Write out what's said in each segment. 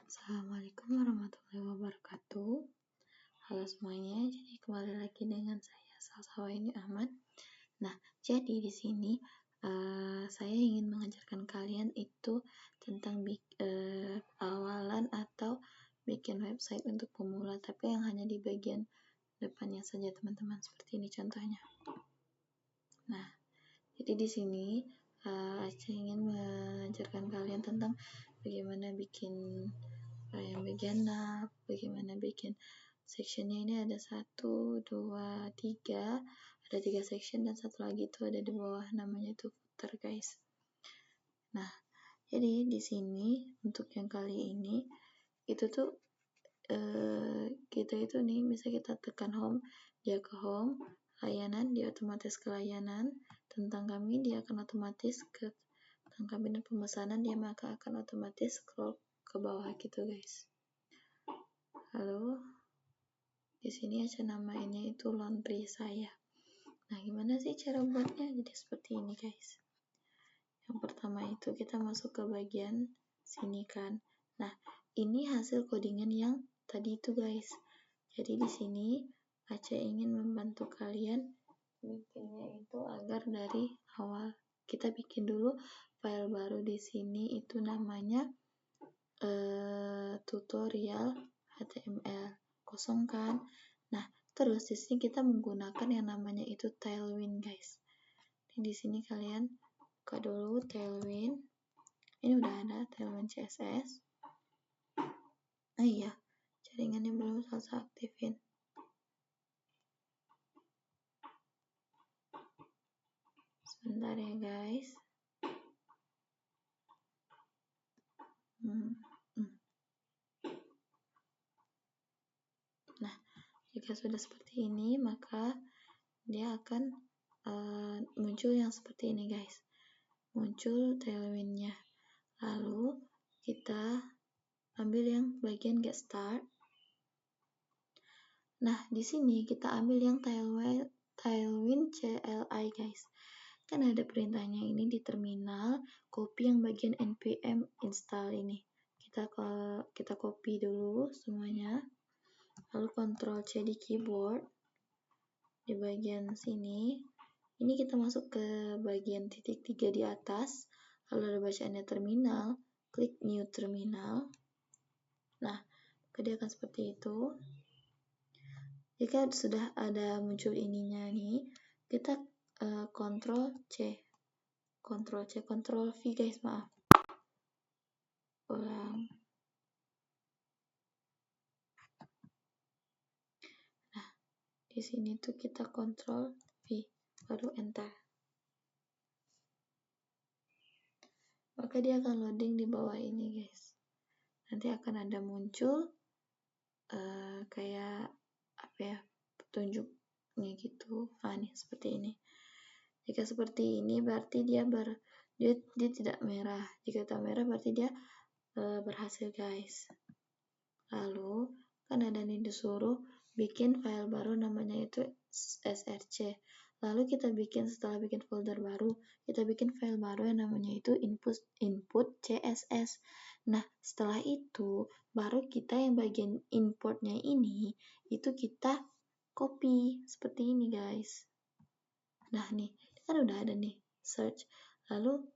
Assalamualaikum warahmatullahi wabarakatuh. Halo semuanya, jadi kembali lagi dengan saya Salsawaini Ahmad. Nah, jadi di sini saya ingin mengajarkan kalian itu tentang awalan atau bikin website untuk pemula, tapi yang hanya di bagian depannya saja teman-teman. Seperti ini contohnya. Nah, jadi di sini saya ingin mengajarkan kalian tentang bagaimana bikin yang bagian nav, bagaimana bikin sectionnya. Ini ada 1, 2, 3, ada 3 section, dan satu lagi itu ada di bawah, namanya itu footer guys. Nah, jadi di sini untuk yang kali ini itu tuh kita itu nih bisa kita tekan home, dia ke home, layanan dia otomatis ke layanan, tentang kami dia akan otomatis ke tentang kabinet pemesanan, dia maka akan otomatis scroll ke bawah gitu guys. Lalu di sini aja namanya itu laundry saya. Nah, gimana sih cara buatnya? Jadi seperti ini guys. Yang pertama itu kita masuk ke bagian sini kan. Nah, ini hasil codingan yang tadi itu guys. Jadi di sini Aca ingin membantu kalian bikinnya itu agar dari awal. Kita bikin dulu file baru di sini, itu namanya tutorial HTML. Kosong kan. Nah, terus di sini kita menggunakan yang namanya itu Tailwind guys. Di sini kalian buka dulu Tailwind. Ini udah ada Tailwind CSS. Oh iya, jaringannya belum selesai aktifin. Sebentar ya guys. Nah, jika sudah seperti ini, maka dia akan muncul yang seperti ini guys. Muncul tailwindnya. Lalu kita ambil yang bagian get start. Nah, di sini kita ambil yang tailwind CLI guys. Kan ada perintahnya ini di terminal, copy yang bagian npm install ini. Kita copy dulu semuanya. Lalu Ctrl C di keyboard. Di bagian sini, ini kita masuk ke bagian titik 3 di atas, lalu ada bacaannya terminal, klik new terminal. Nah, dia akan seperti itu. Jika sudah ada muncul ininya nih, kita Ctrl C, Ctrl V guys, maaf. Ulang. Nah, di sini tuh kita Ctrl V, baru enter. Maka dia akan loading di bawah ini guys. Nanti akan ada muncul kayak apa ya, petunjuknya gitu. Nih seperti ini. Jika seperti ini berarti dia tidak merah. Jika tak merah berarti dia berhasil guys. Lalu kan ada nih disuruh bikin file baru, namanya itu src. Lalu kita setelah bikin folder baru, kita bikin file baru yang namanya itu input CSS. Nah, setelah itu baru kita yang bagian importnya ini itu kita copy seperti ini guys. Nah, nih kan udah ada nih search. Lalu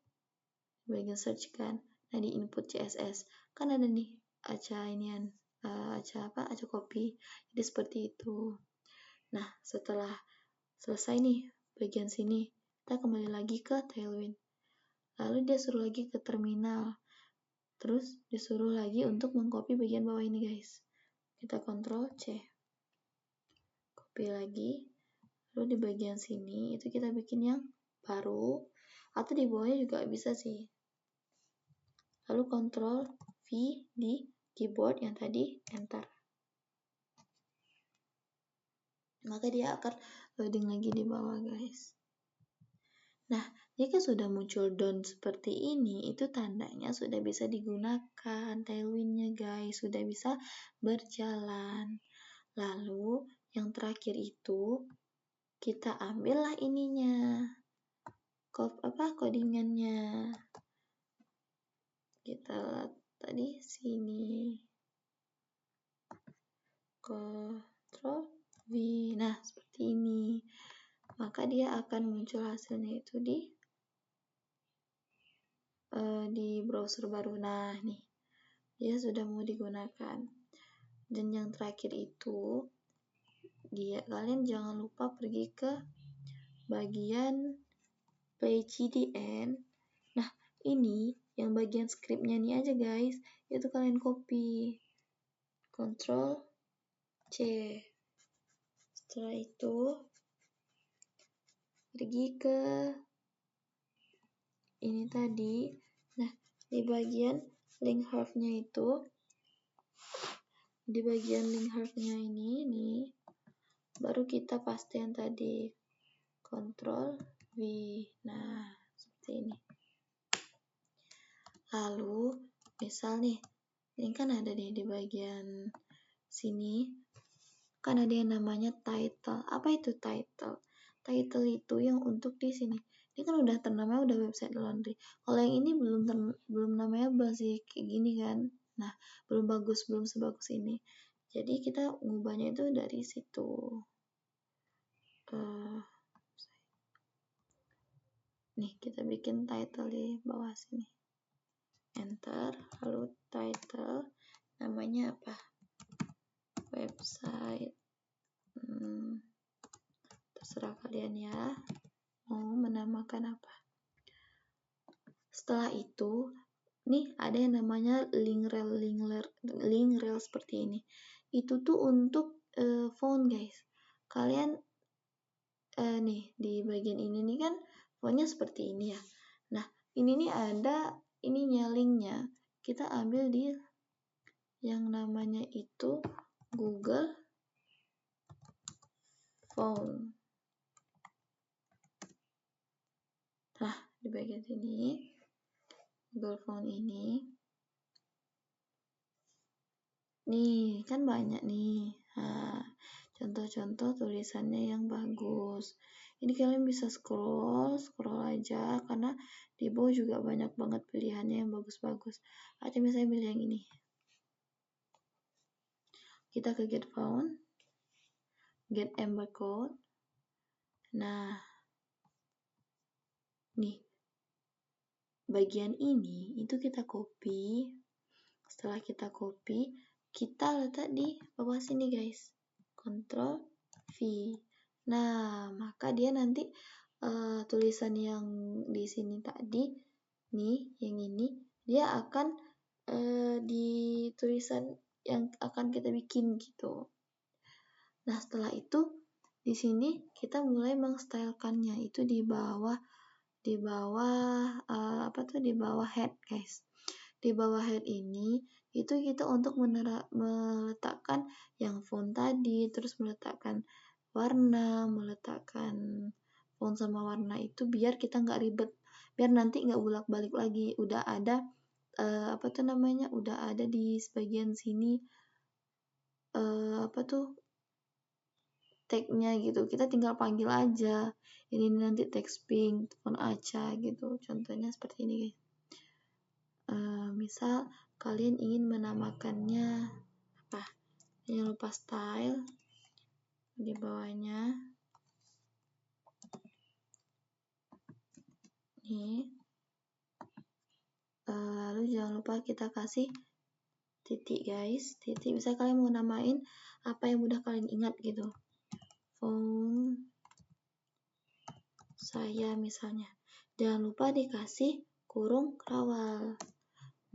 bagian search kan. Nah, di input CSS kan ada nih aca copy. Jadi seperti itu. Nah, setelah selesai nih bagian sini, kita kembali lagi ke Tailwind. Lalu dia suruh lagi ke terminal. Terus disuruh lagi untuk mengcopy bagian bawah ini guys. Kita Ctrl C. Copy lagi. Lalu di bagian sini itu kita bikin yang baru, atau di bawahnya juga bisa sih. Lalu Ctrl V di keyboard yang tadi, enter. Maka dia akan loading lagi di bawah guys. Nah, jika sudah muncul down seperti ini, itu tandanya sudah bisa digunakan Tailwind-nya guys, sudah bisa berjalan. Lalu yang terakhir itu kita ambillah ininya, codingannya. Kita tadi sini, Ctrl V. Nah, seperti ini. Maka dia akan muncul hasilnya itu di browser baru. Nah, nih. Dia sudah mau digunakan. Dan yang terakhir itu kalian jangan lupa pergi ke bagian PlayGDN. Nah, ini yang bagian scriptnya nih aja guys, itu kalian copy, Ctrl C. Setelah itu pergi ke ini tadi. Nah, di bagian link half-nya itu, di bagian link half-nya ini nih, baru kita paste yang tadi, Ctrl V. Nah, seperti ini. Lalu misal nih, ini kan ada nih di bagian sini, kan ada yang namanya title. Apa itu title? Title itu yang untuk di sini. Ini kan udah namanya udah website laundry. Kalau yang ini belum namanya masih kayak gini kan. Nah, belum sebagus ini. Jadi kita ngubahnya itu dari situ. Nih, kita bikin title di bawah sini. Enter, lalu title, namanya apa? Website. Terserah kalian ya, mau menamakan apa. Setelah itu, nih ada yang namanya link rel seperti ini. Itu tuh untuk font guys. Kalian nih di bagian ini nih kan fontnya seperti ini ya. Nah, ini nih ada ininya linknya. Kita ambil di yang namanya itu Google Font. Nah, di bagian sini Google Font ini nih kan banyak nih. Nah, contoh-contoh tulisannya yang bagus. Ini kalian bisa scroll aja karena di bawah juga banyak banget pilihannya yang bagus-bagus. Aja misalnya pilih yang ini. Kita ke get font, get ember code. Nah, nih bagian ini itu kita copy. Setelah kita copy, kita letak di bawah sini guys. Ctrl V. Nah, maka dia nanti tulisan yang di sini tadi nih, yang ini dia akan di tulisan yang akan kita bikin gitu. Nah, setelah itu di sini kita mulai mengstylekannya itu di bawah di bawah head guys. Di bawah head ini itu kita untuk meletakkan yang font tadi, terus meletakkan warna, meletakkan font sama warna itu biar kita nggak ribet, biar nanti nggak bolak-balik lagi. Udah ada udah ada di sebagian sini tag-nya gitu, kita tinggal panggil aja. Ini nanti text pink, font Aca gitu. Contohnya seperti ini guys. Misal kalian ingin menamakannya apa? Jangan lupa style di bawahnya. Nih. Lalu jangan lupa kita kasih titik guys. Titik bisa kalian mau namain apa yang mudah kalian ingat gitu. Font saya misalnya. Jangan lupa dikasih kurung kawal.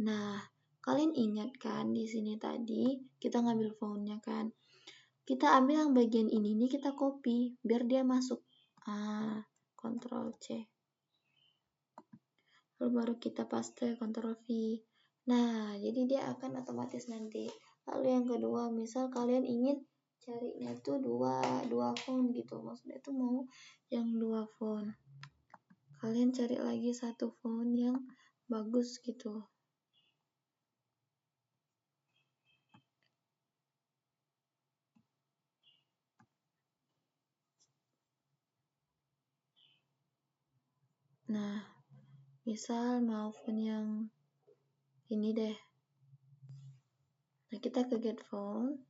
Nah, kalian ingat kan di sini tadi kita ngambil fontnya kan? Kita ambil yang bagian ini nih, kita copy biar dia masuk. Ctrl C. Lalu baru kita paste Ctrl V. Nah, jadi dia akan otomatis nanti. Lalu yang kedua, misal kalian ingin carinya tuh dua font gitu. Maksudnya itu mau yang 2 font. Kalian cari lagi satu font yang bagus gitu. Nah, misal mau font yang ini deh. kita ke get font.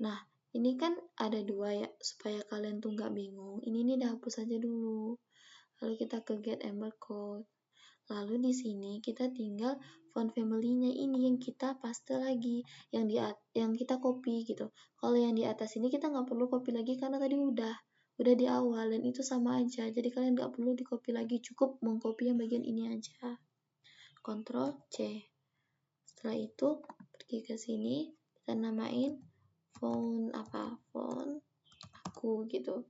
Nah, ini kan ada 2 ya, supaya kalian tuh nggak bingung. Ini nih dihapus aja dulu. Lalu kita ke get ember code. Lalu di sini kita tinggal font family-nya ini yang kita paste lagi, yang kita copy gitu. Kalau yang di atas ini kita nggak perlu copy lagi karena tadi udah di awal dan itu sama aja. Jadi kalian nggak perlu di copy lagi, cukup mengcopy yang bagian ini aja. Ctrl C. Setelah itu pergi ke sini, kita namain font aku gitu.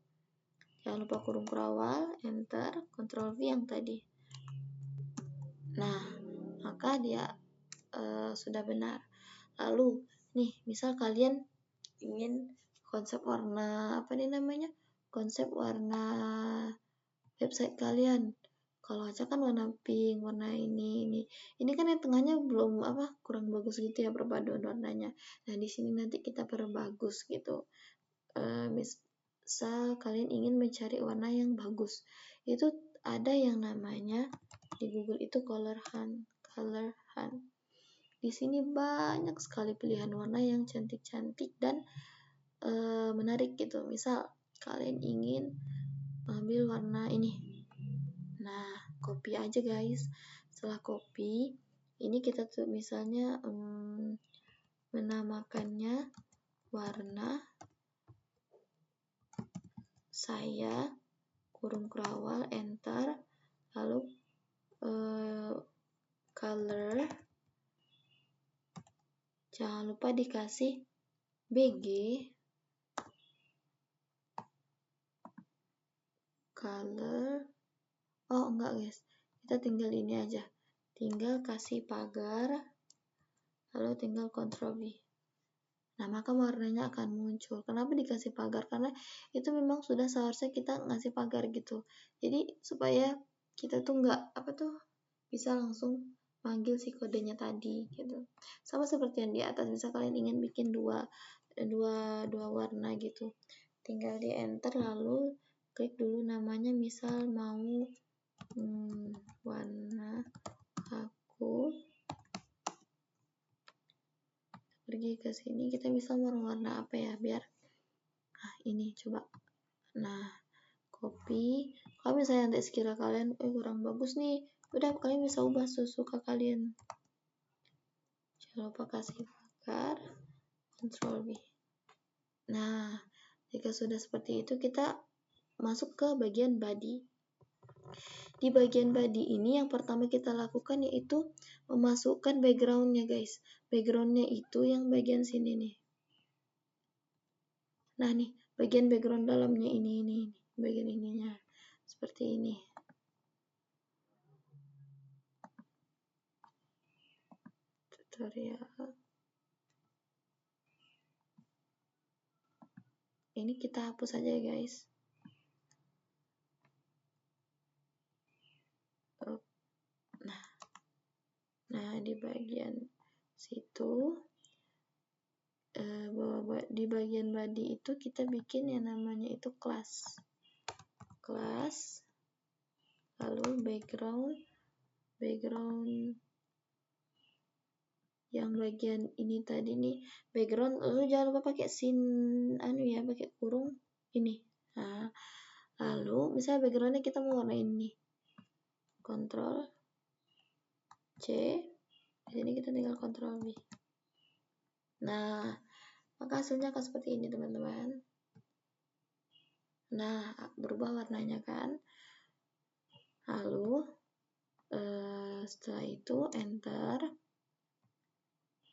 Jangan lupa kurung kerawal, enter, Ctrl V yang tadi. Nah, maka dia sudah benar. Lalu, nih, misal kalian ingin konsep warna konsep warna website kalian. Kalau aja kan warna pink, warna ini kan yang tengahnya belum kurang bagus gitu ya perpaduan warnanya. Nah, di sini nanti kita perbagus gitu. Misal kalian ingin mencari warna yang bagus, itu ada yang namanya di Google itu color hunt. Di sini banyak sekali pilihan warna yang cantik-cantik dan menarik gitu. Misal kalian ingin ambil warna ini, nah copy aja guys. Setelah copy, ini kita tuh misalnya menamakannya warna saya, kurung kerawal, enter, lalu color, jangan lupa dikasih BG, color, oh enggak guys, kita tinggal ini aja, tinggal kasih pagar, lalu tinggal Ctrl V. Nah, maka warnanya akan muncul. Kenapa dikasih pagar? Karena itu memang sudah seharusnya kita ngasih pagar gitu. Jadi supaya kita tuh nggak bisa langsung manggil si kodenya tadi gitu. Sama seperti yang di atas, bisa kalian ingin bikin dua warna gitu. Tinggal di enter lalu klik dulu namanya, misal mau warna aku. Pergi ke sini, kita bisa mau warna apa ya biar ini coba. Nah, copy. Kalau misalnya nanti sekira kalian kurang bagus nih, udah kalian bisa ubah sesuka kalian. Jangan lupa kasih pagar, Ctrl V. Nah, jika sudah seperti itu, kita masuk ke bagian body. Di bagian body ini yang pertama kita lakukan yaitu memasukkan backgroundnya guys. Backgroundnya itu yang bagian sini nih. Nah nih, bagian background dalamnya ini bagian ininya seperti ini. Tutorial. Ini kita hapus aja guys. Nah di bagian situ, di bagian body itu kita bikin yang namanya itu class, lalu background yang bagian ini tadi nih background, lalu jangan lupa pakai pakai kurung ini. Nah, lalu misalnya backgroundnya kita mau warna ini, Ctrl C, di sini kita tinggal Ctrl V. Nah, maka hasilnya akan seperti ini teman-teman. Nah, berubah warnanya kan. Lalu setelah itu enter.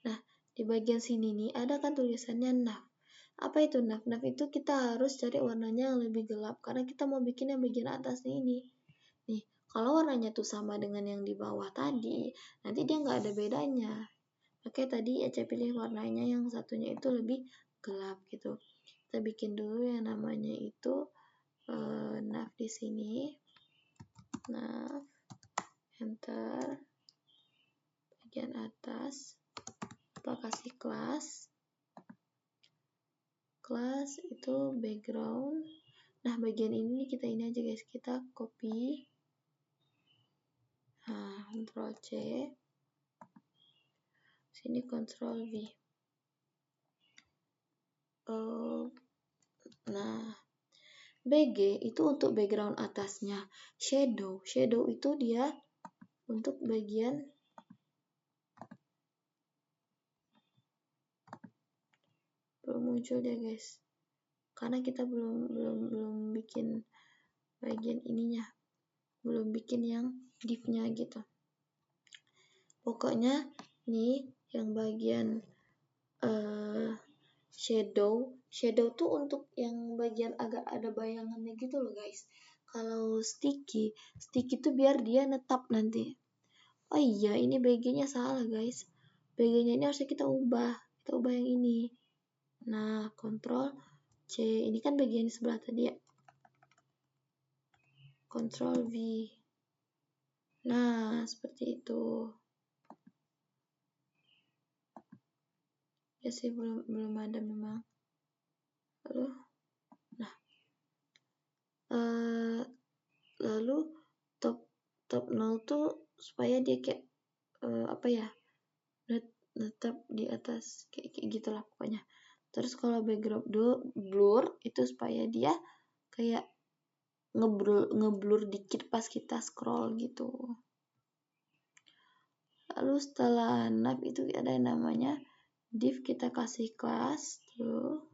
Nah, di bagian sini nih ada kan tulisannya nav. Apa itu nav? Nav itu kita harus cari warnanya yang lebih gelap karena kita mau bikin yang bagian atas ini. Nih, kalau warnanya tuh sama dengan yang di bawah tadi, nanti dia nggak ada bedanya. Oke, tadi Ece pilih warnanya yang satunya itu lebih gelap gitu. Kita bikin dulu yang namanya itu nav di sini. Nav, enter, bagian atas, apa kasih class itu background. Nah, bagian ini kita ini aja guys, kita copy. Nah, Ctrl C, sini Ctrl V. Nah, BG itu untuk background atasnya. Shadow itu dia untuk bagian belum muncul ya guys, karena kita belum bikin bagian ininya, belum bikin yang div-nya gitu. Pokoknya nih yang bagian shadow tuh untuk yang bagian agak ada bayangannya gitu loh guys. Kalau sticky tuh biar dia netap nanti. Oh iya, ini BG-nya salah guys. BG-nya ini harusnya kita ubah yang ini. Nah, Ctrl C, ini kan bagian di sebelah tadi ya. Ctrl V. Nah, seperti itu. Ya sih, belum ada memang. Lalu, nah, lalu top 0 tuh supaya dia kayak netap di atas kayak gitulah pokoknya. Terus kalau background blur itu supaya dia kayak ngeblur dikit pas kita scroll gitu. Lalu setelah nav itu ada yang namanya div, kita kasih kelas tuh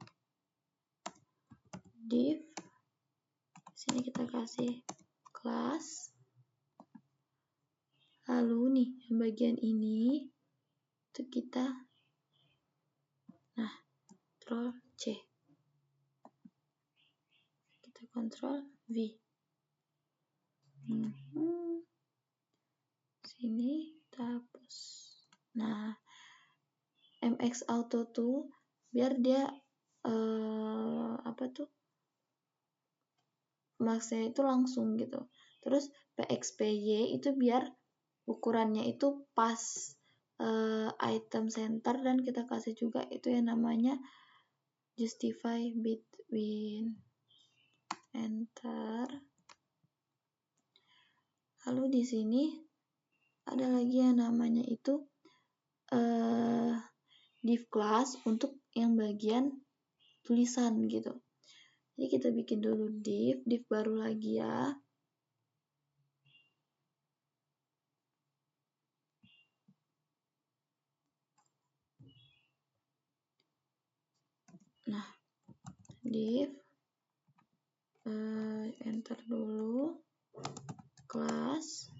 div, sini kita kasih kelas. Lalu nih yang bagian ini itu kita Ctrl C, kita Ctrl V. Sini kita hapus. Nah, MX Auto tuh biar dia maksnya itu langsung gitu. Terus PXPY itu biar ukurannya itu pas item center, dan kita kasih juga itu yang namanya justify between, enter. Lalu di sini ada lagi yang namanya itu div class untuk yang bagian tulisan gitu. Jadi kita bikin dulu div baru lagi ya. Nah, div enter dulu kelas.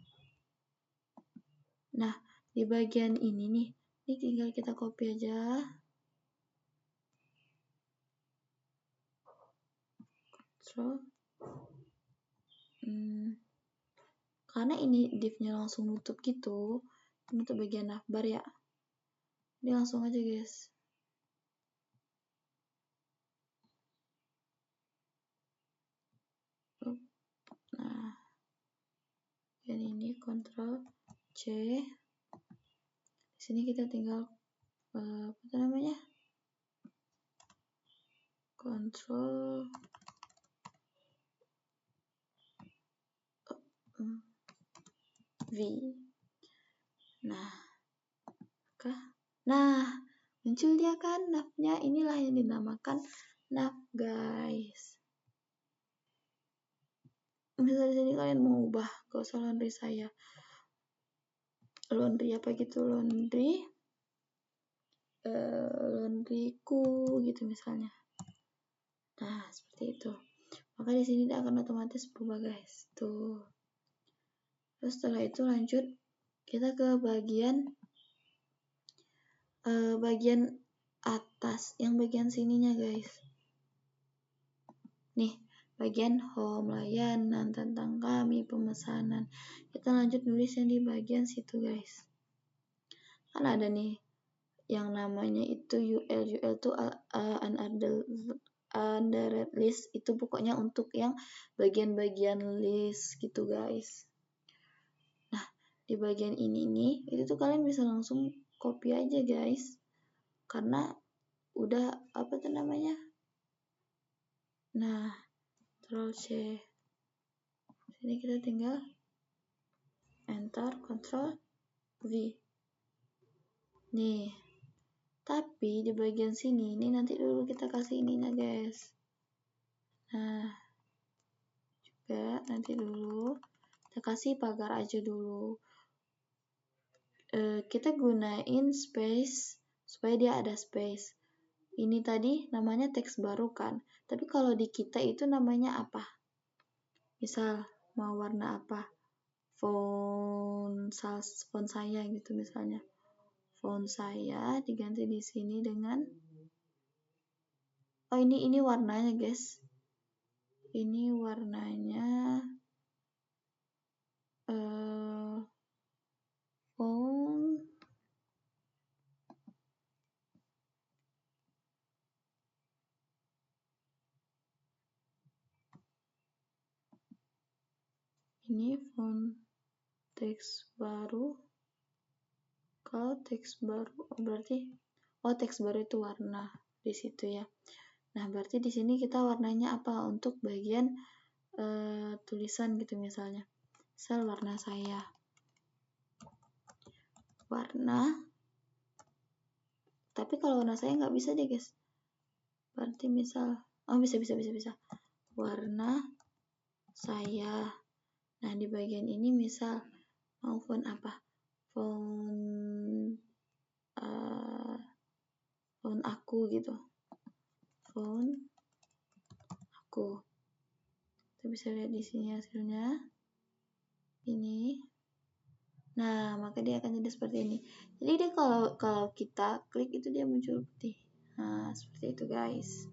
Nah, di bagian ini nih, ini tinggal kita copy aja. Karena ini div-nya langsung nutup gitu, nutup bagian navbar ya. Ini langsung aja guys. Nah, dan ini Ctrl C. Di sini kita tinggal Ctrl V. Nah, muncul dia kan nav-nya. Inilah yang dinamakan nav guys. Misalnya di sini kalian mau ubah, gak usah laundry saya. Laundry apa gitu, laundryku gitu misalnya. Nah, seperti itu. Maka di sini dia akan otomatis berubah guys. Tuh. Terus setelah itu lanjut kita ke bagian atas, yang bagian sininya guys. Nih, bagian home, layanan, tentang kami, pemesanan. Kita lanjut nulis yang di bagian situ guys. Kan ada nih yang namanya itu UL tuh unread list, itu pokoknya untuk yang bagian-bagian list gitu guys. Nah, di bagian ini nih, itu tuh kalian bisa langsung copy aja guys, karena udah nah, Ctrl C. Sini kita tinggal enter, Ctrl V. Nih, Tapi di bagian sini ini nanti dulu kita kasih ininya guys. Nah juga nanti dulu kita kasih pagar aja dulu. Kita gunain space supaya dia ada space. Ini tadi namanya teks baru kan, tapi kalau di kita itu namanya apa? Misal mau warna apa? Font saya gitu misalnya. Font saya diganti di sini dengan ini warnanya guys. Ini warnanya font ini font teks baru. Kalau teks baru berarti teks baru itu warna di situ ya. Nah, berarti di sini kita warnanya apa untuk bagian tulisan gitu misalnya. Misal warna saya. Warna. Tapi kalau warna saya nggak bisa deh, guys. Berarti misal bisa. Warna saya. Nah, di bagian ini misal mau font apa? Font aku gitu. Font aku. Kita bisa lihat di sini hasilnya. Ini. Nah, maka dia akan jadi seperti ini. Jadi dia kalau kita klik itu dia muncul putih. Nah, seperti itu guys.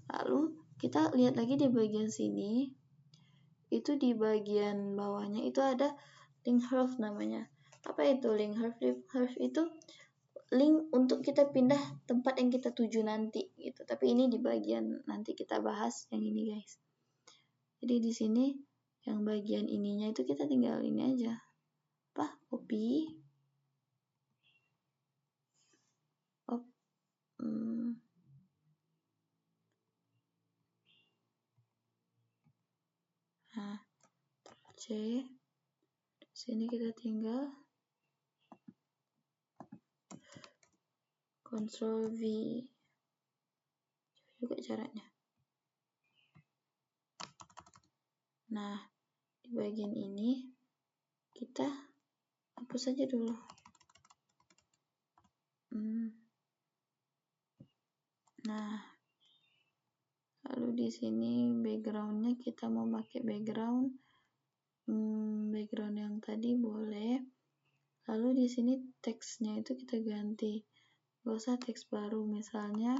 Lalu kita lihat lagi di bagian sini. Itu di bagian bawahnya itu ada link href namanya. Apa itu link href? Link href itu link untuk kita pindah tempat yang kita tuju nanti gitu. Tapi ini di bagian nanti kita bahas yang ini guys. Jadi di sini yang bagian ininya itu kita tinggal ini aja. Copy. Nah, C. Sini kita tinggal Ctrl V. Juga caranya. Nah, di bagian ini kita hapus saja dulu. Nah, lalu di sini backgroundnya kita mau pakai background yang tadi boleh. Lalu di sini teksnya itu kita ganti, gak usah teks baru. Misalnya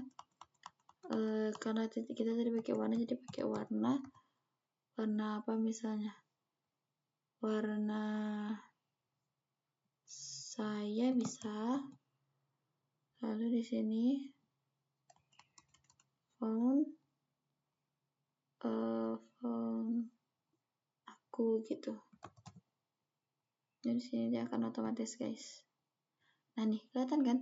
karena kita tadi pakai warna, jadi pakai warna apa misalnya? Warna saya bisa. Lalu di sini font aku gitu. Jadi sini dia akan otomatis guys. Nah nih kelihatan kan?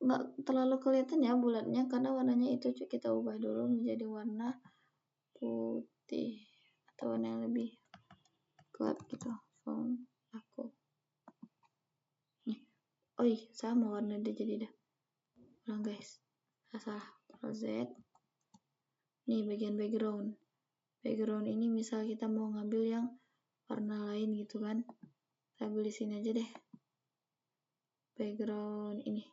Nggak terlalu kelihatan ya bulatnya karena warnanya itu kita ubah dulu menjadi warna putih atau warna yang lebih gelap gitu. Font aku. Nih. Sama warna dia jadi dah. Ulang guys. Salah. Ctrl Z. Nih bagian background. Background ini misal kita mau ngambil yang warna lain gitu kan. Kita ambil di sini aja deh. Background ini.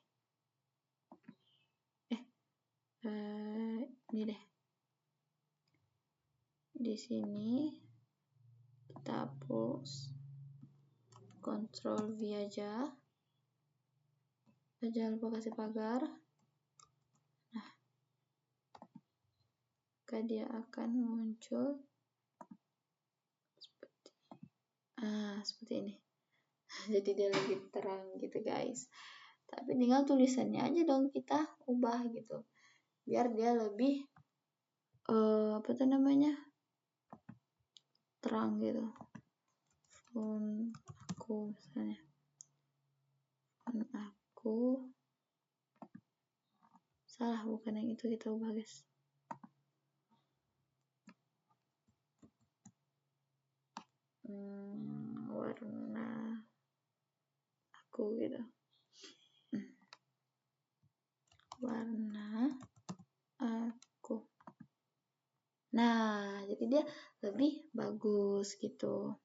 Ini deh. Di sini kita hapus. Ctrl V aja. Jangan lupa kasih pagar. Nah, maka dia akan muncul seperti ini. Jadi dia lebih terang gitu guys. Tapi tinggal tulisannya aja dong kita ubah gitu. Biar dia lebih terang gitu. Font aku misalnya. Font aku. Salah, bukan yang itu kita ubah guys. Warna aku gitu. warna aku. Nah, jadi dia lebih bagus gitu.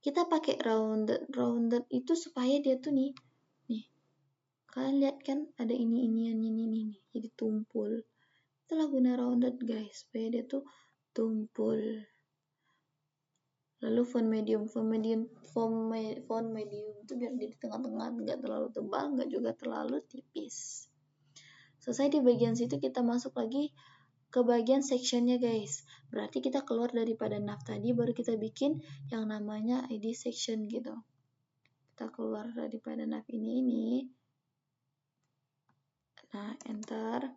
Kita pakai rounded itu supaya dia tuh nih. Kalian lihat kan ada ini, jadi tumpul. Itulah guna rounded guys, supaya dia tuh tumpul. Lalu font medium itu biar di tengah-tengah, nggak terlalu tebal, nggak juga terlalu tipis. Selesai di bagian situ, kita masuk lagi ke bagian sectionnya guys. Berarti kita keluar daripada nav tadi, baru kita bikin yang namanya ID section gitu. Kita keluar daripada nav ini. Nah, enter.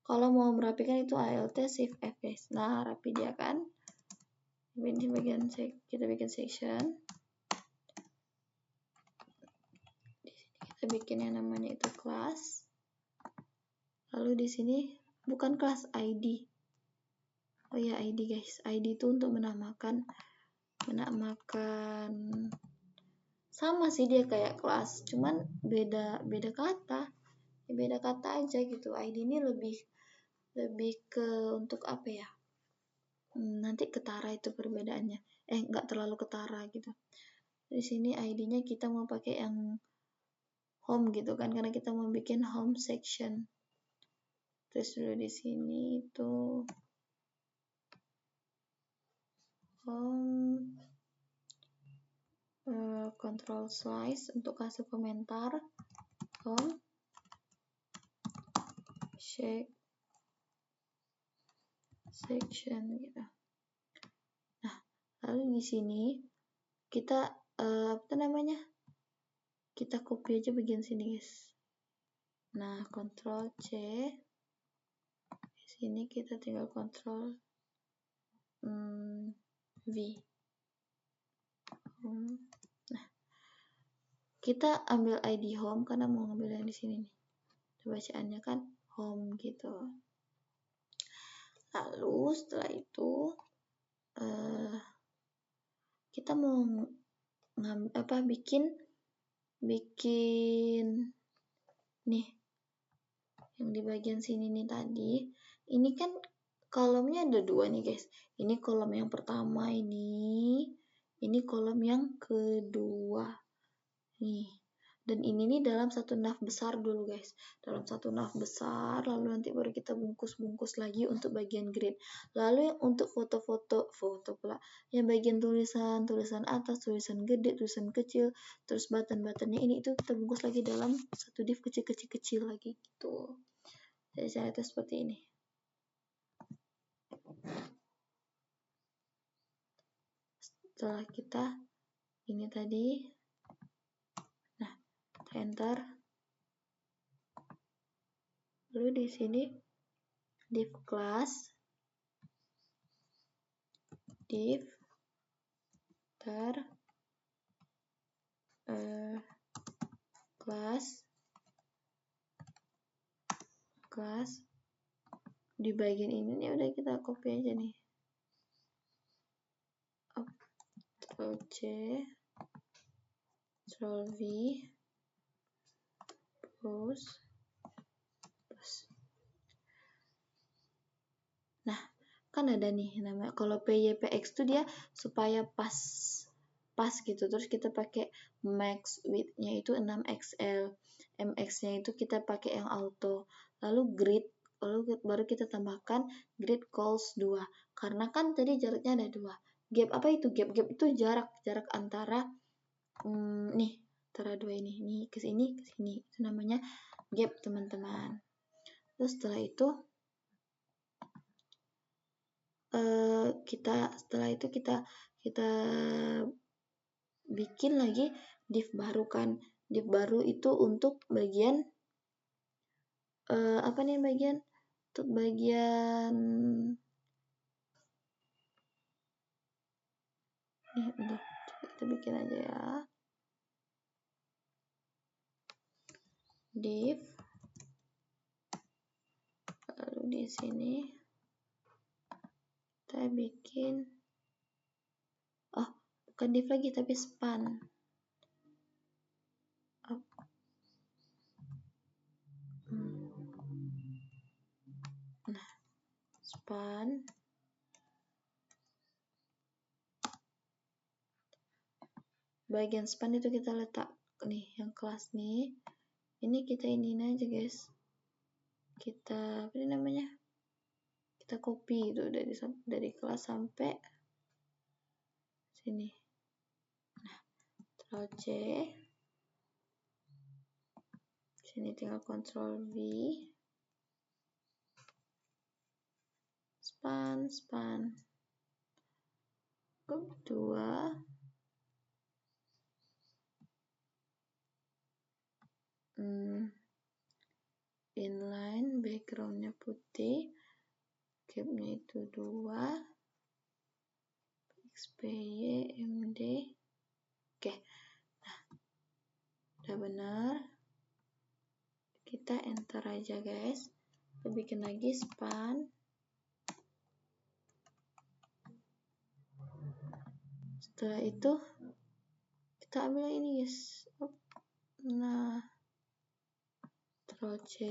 Kalau mau merapikan itu Alt Shift F guys. Nah, rapi dia kan. Ini bagian kita bikin section. Di sini kita bikin yang namanya itu kelas. Lalu di sini bukan kelas ID. Oh ya, ID guys. ID itu untuk menamakan sama sih dia kayak kelas, cuman beda kata. Ya, beda kata aja gitu. ID ini lebih ke untuk apa ya? Nanti ketara itu perbedaannya. Nggak terlalu ketara gitu. Di sini ID-nya kita mau pakai yang home gitu kan, karena kita mau bikin home section. Terus dulu di sini itu home, control slice untuk kasih komentar, home section gitu. Nah, lalu di sini kita kita copy aja bagian sini guys. Nah, Ctrl C. Di sini kita tinggal Ctrl V. Nah, kita ambil ID home karena mau ngambil yang di sini nih. Bacaannya kan home gitu. Lalu setelah itu kita mau bikin nih yang di bagian sini nih tadi. Ini kan kolomnya ada 2 nih guys. Ini kolom yang pertama ini kolom yang kedua nih. Dan ini nih dalam satu nav besar dulu guys. Dalam satu nav besar, lalu nanti baru kita bungkus lagi untuk bagian grid. Lalu yang untuk foto pula. Yang bagian tulisan atas, tulisan gede, tulisan kecil, terus button-buttonnya ini itu kita bungkus lagi dalam satu div kecil lagi gitu. Jadi cara itu seperti ini. Setelah kita ini tadi, nah enter. Lalu di sini div class, div class di bagian ini nih udah kita copy aja nih. Ctrl C, Ctrl V, plus. Nah, kan ada nih namanya kalau PYPX tuh dia supaya pas gitu. Terus kita pakai max width-nya itu 6XL. MX-nya itu kita pakai yang auto. Lalu grid, baru kita tambahkan grid calls 2. Karena kan tadi jaraknya ada 2. Gap apa itu? Gap itu jarak antara antara 2 ini. Nih ke sini. Itu namanya gap, teman-teman. Terus setelah itu kita bikin lagi div baru kan. Div baru itu untuk bagian untuk bagian coba kita bikin aja ya. Div, lalu di sini kita bikin bukan div lagi tapi span. span, bagian span itu kita letak nih yang kelas nih, ini kita iniin aja guys, kita apa ini namanya, kita copy itu dari kelas sampai sini. Nah, Ctrl C, sini tinggal Ctrl V, span, kedua, inline, backgroundnya putih, capnya itu 2, XPY, MD, oke, nah, udah benar, kita enter aja guys, kita bikin lagi span, setelah itu kita ambil ini guys, nah, Ctrl C,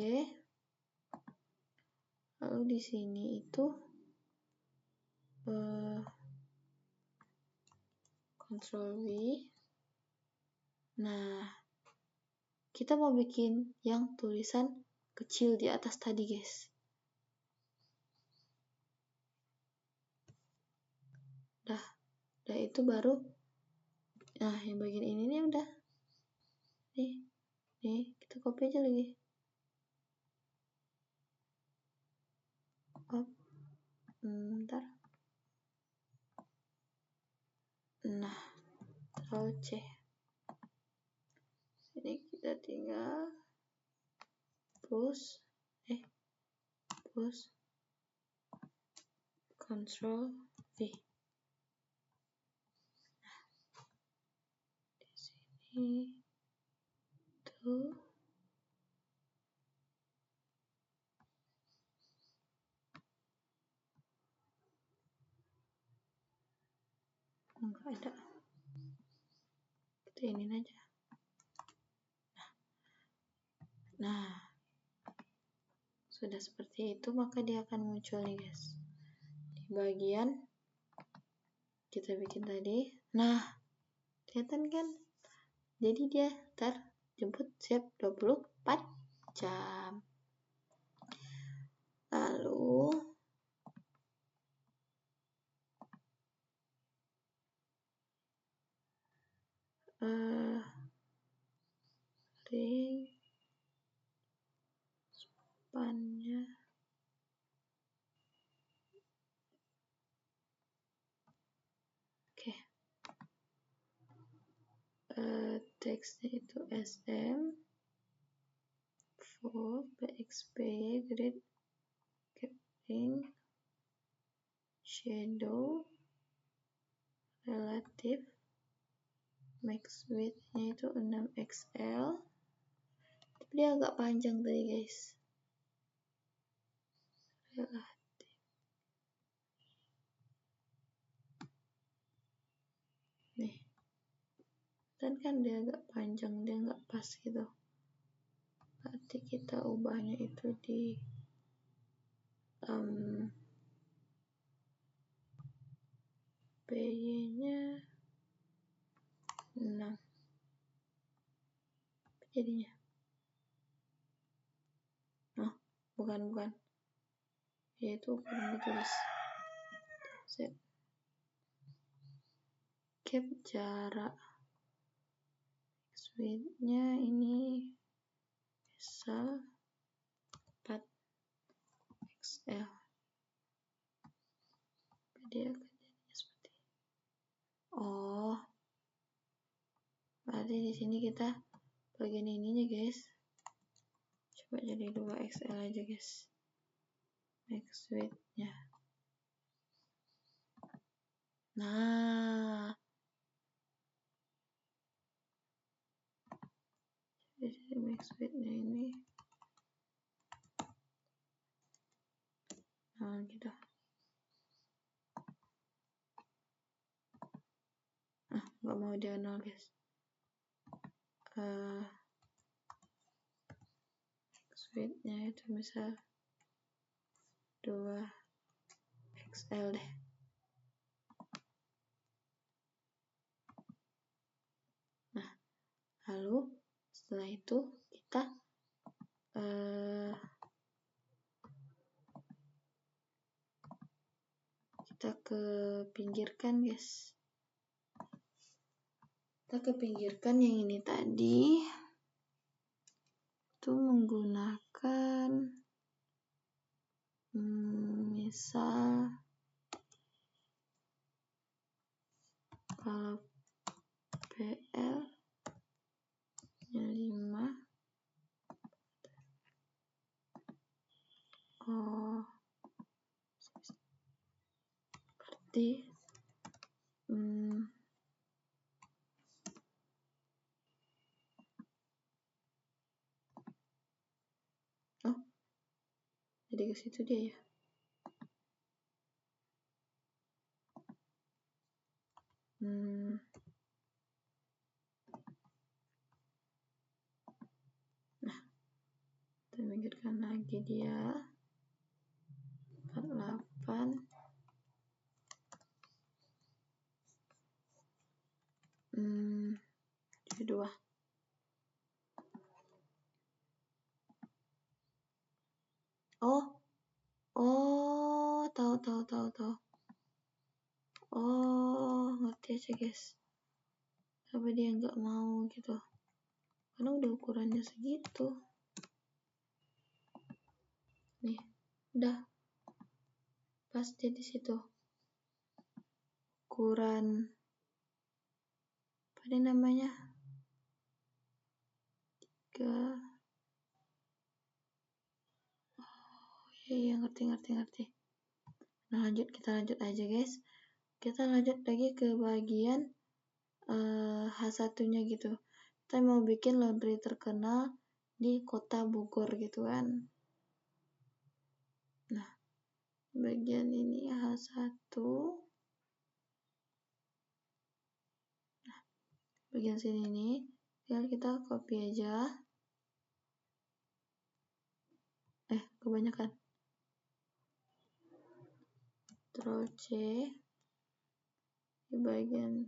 lalu di sini itu Ctrl V. Nah, kita mau bikin yang tulisan kecil di atas tadi guys. Udah itu baru, nah yang bagian ini nih udah, nih kita copy aja lagi. Bentar. Nah, Ctrl C. Ini kita tinggal push, Ctrl V. Nah, di sini tuh enggak ada. Kita ini aja. Nah, sudah seperti itu maka dia akan muncul nih guys. Di bagian kita bikin tadi. Nah, kelihatan kan? Jadi dia terjemput siap 24 jam. Lalu ring spannya oke. Teksnya itu SM for PXP grid caping shadow relative max width-nya itu 6XL, tapi dia agak panjang tadi guys, relatif nih, dan kan dia agak panjang, dia nggak pas gitu, berarti kita ubahnya itu di PY-nya 6 jadinya. Oh, bukan. Yaitu ukuran ditulis. Z. Cap jarak. Width-nya ini misal 4XL. Dia akan jadinya seperti ini. Oh. Berarti di sini kita bagian ininya guys. Coba jadi 2XL aja guys. Max width-nya. Nah. Jadi max width-nya ini. Nah, gitu. Nggak mau dia 0 guys. Max width-nya itu misal 2 XL deh. Nah, lalu setelah itu kita ke pinggirkan, guys. Kita ke pinggirkan yang ini tadi itu menggunakan misal kalau PL nya 5, berarti jadi ke situ dia ya. Nah, kita pinggirkan lagi dia 48. Jadi 2. Tahu. Ngerti aja, guys. Kenapa dia nggak mau gitu? Karena udah ukurannya segitu. Nih, udah pas dia di situ. Ukuran apa nih namanya? 3. Iya, ngerti. Nah, kita lanjut aja, guys. Kita lanjut lagi ke bagian H1-nya gitu. Kita mau bikin laundry terkenal di kota Bogor gitu kan. Nah, bagian ini H1. Nah, bagian sini nih, tinggal kita copy aja. Kebanyakan. Ctrl+C. Di bagian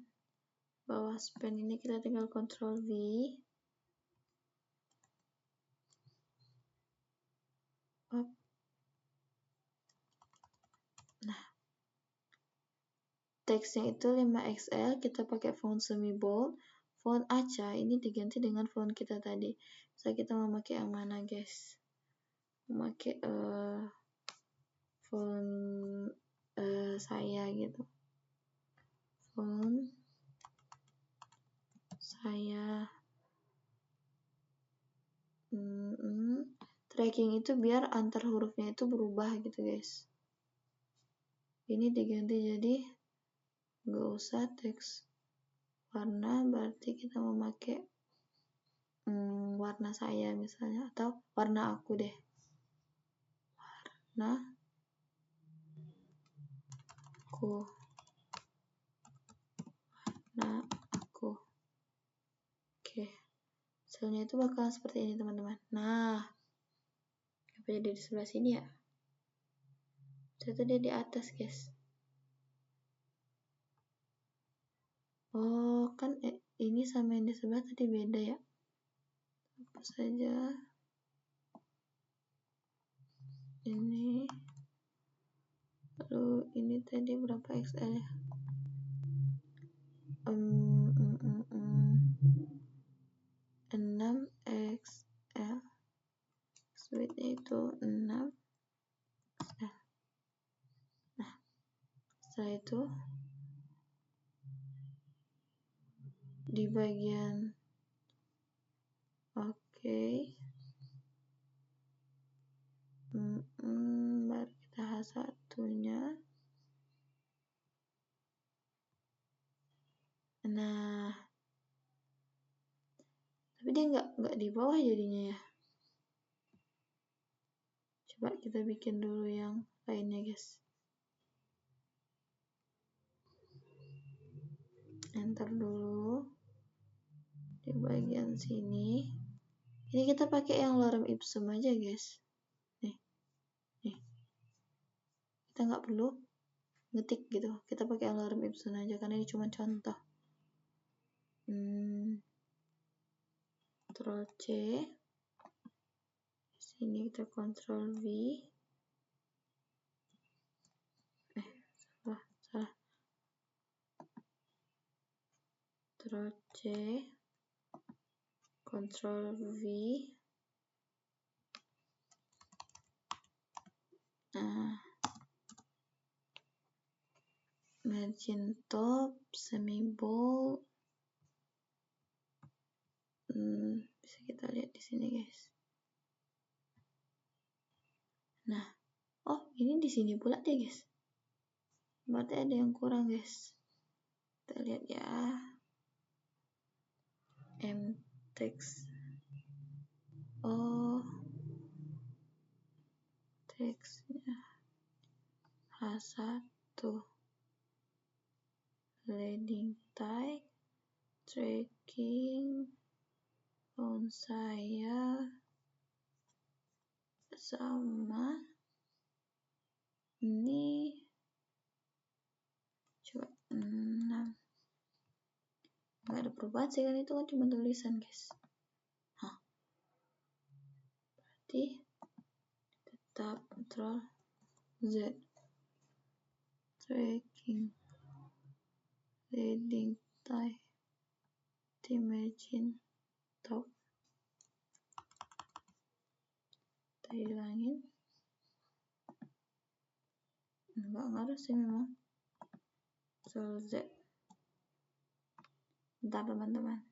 bawah span ini kita tinggal Ctrl+V. Nah, teksnya itu 5XL, kita pakai font semi bold. Font Aca ini diganti dengan font kita tadi. So, kita mau pakai yang mana, guys? Memakai font saya gitu. Font saya tracking itu biar antar hurufnya itu berubah gitu, guys. Ini diganti jadi nggak usah teks warna, berarti kita memakai warna saya misalnya, atau warna aku deh. Warna aku. Oke. Hasilnya itu bakal seperti ini, teman-teman. Nah, apa jadi di sebelah sini ya? Ternyata dia di atas, guys. Kan ini sama yang di sebelah tadi beda ya. Hapus saja. Ini. Lalu ini tadi berapa XL ya? 6 XL. Width-nya itu 6 XL. Nah, setelah itu di bagian baru kita H1-nya. Nah, tapi dia nggak di bawah jadinya ya. Coba kita bikin dulu yang lainnya, guys. Enter dulu di bagian sini. Ini kita pakai yang lorem ipsum aja, guys. Nih. Kita nggak perlu ngetik gitu. Kita pakai alarm Epson aja karena ini cuma contoh. Ctrl C, di sini kita Ctrl V, salah. Ctrl C, Ctrl V. Margin top, semi bold. Bisa kita lihat di sini, guys. Nah, oh ini di sini pula deh, guys. Berarti ada yang kurang, guys. Kita lihat ya. Text. Oh, teksnya H1. Leading tag, tracking, font saya sama ini coba 6. Nggak ada perubahan sih kan, itu kan cuma tulisan, guys. Berarti tetap Ctrl Z, tracking, leading tag, margin top. Kita hilangin. Nggak ngaruh sih memang. Ctrl Z. Bentar teman-teman.